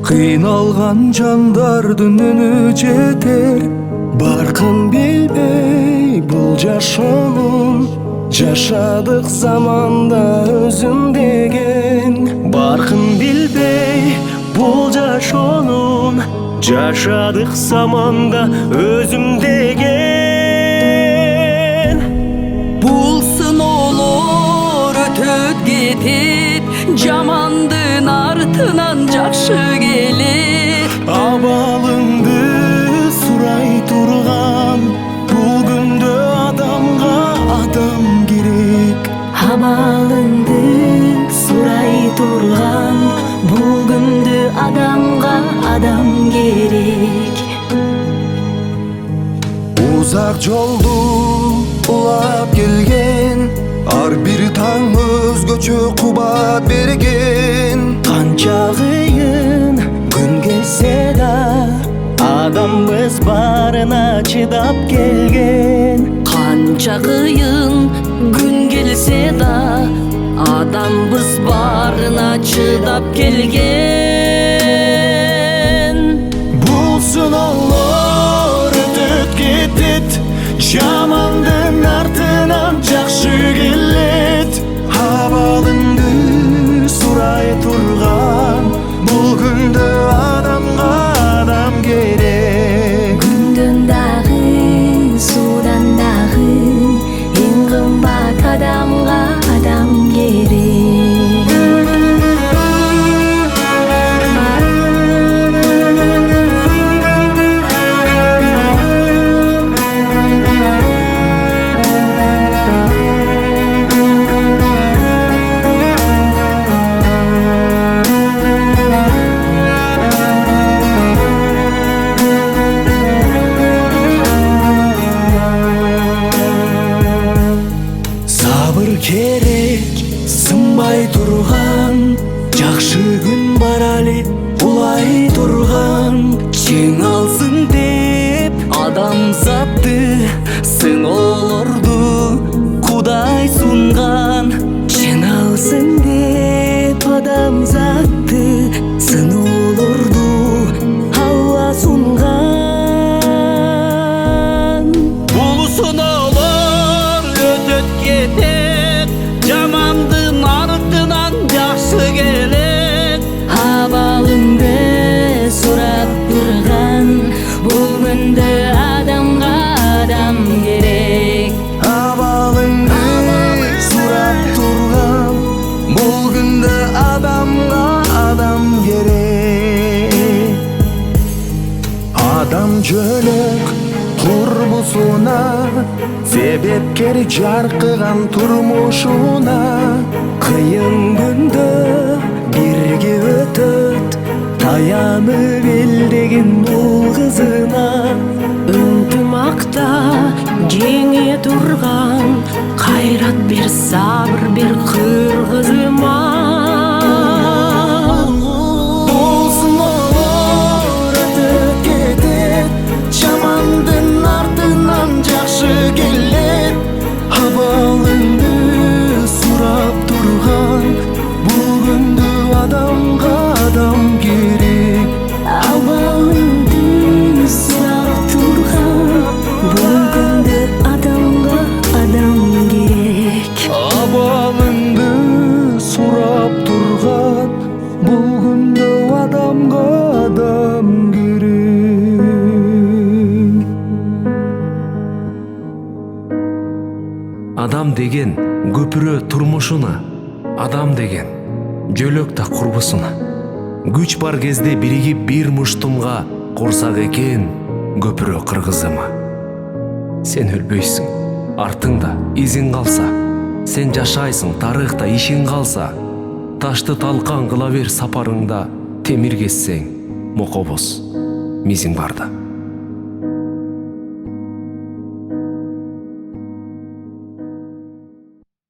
Кыйналган жандардын үнү жетер. Баркын билбей бул жашоонун, жашадык заманда өзүм деген. Баркын билбей бул жашоонун, жашадык заманда өзүм деген. Бул сыноолор өтөт кетет, жамандын артынан жакшы келет. Абалыңды сурай турган бул күндө адамга адам керек. Абалыңды сурай турган бул күндө адамга адам керек. Узак жолду улап келген, ар бир таң өзгөчө кубат берген. Канча кыйын күн келсе да, адамбыз барына чыдап келген. Канча кыйын күн келсе да, адамбыз барына чыдап келген. Бул сыноолор өтөт кетет, жамандын артынан жакшы келет. Абалыңды сурай турган бул күндө адамга адам керек. Күндөн дагы, суудан дагы, эң кымбат адамга адам керек. Сабыр керек, сынбай турган, жакшы күн бар али улай турган. Чыңалсын деп адамзатты, сыноолорду Кудай сунган. Чыналсын деп адамзатты, сыноолорду Алла сунган. Бул сыноолор өтөт кетет, жамандын артынан жакшы келет. Абалыңды сурап турган бул күндө адамга адам керек. Абалыңды сурап турган бул күндө адамга адам керек. Адам жөнөк турмусуна, себепкер жаркыган турмушуна. Кыйын күндө бирге өтөт, таянып элдеген бул кызына. Ынтымакта жеңе турган, кайрат бер, сабыр бер кыргызыма. Бул сыноолор өтөп кетет, жамандын артынан жакшы келет. Абалыңды сурап турган бул күндө адамга адам керек. Абалыңды сурап турган бул күндө адамга адам керек. Абалыңды сурап турган бул күндө адамга адам керек. Адам деген көпүрө турмушуна, адам деген жөлөк та курбусуна. Күч бар кезде биригип бир муштумга курсак экен көпүрө кыргызыма. Сен өлбөйсүң, артыңда изиң калса, сен жашайсың, тарыхта ишиң калса. Ташты талкан кыла бер сапарыңда, темир кессең мокобоз мизиң барда.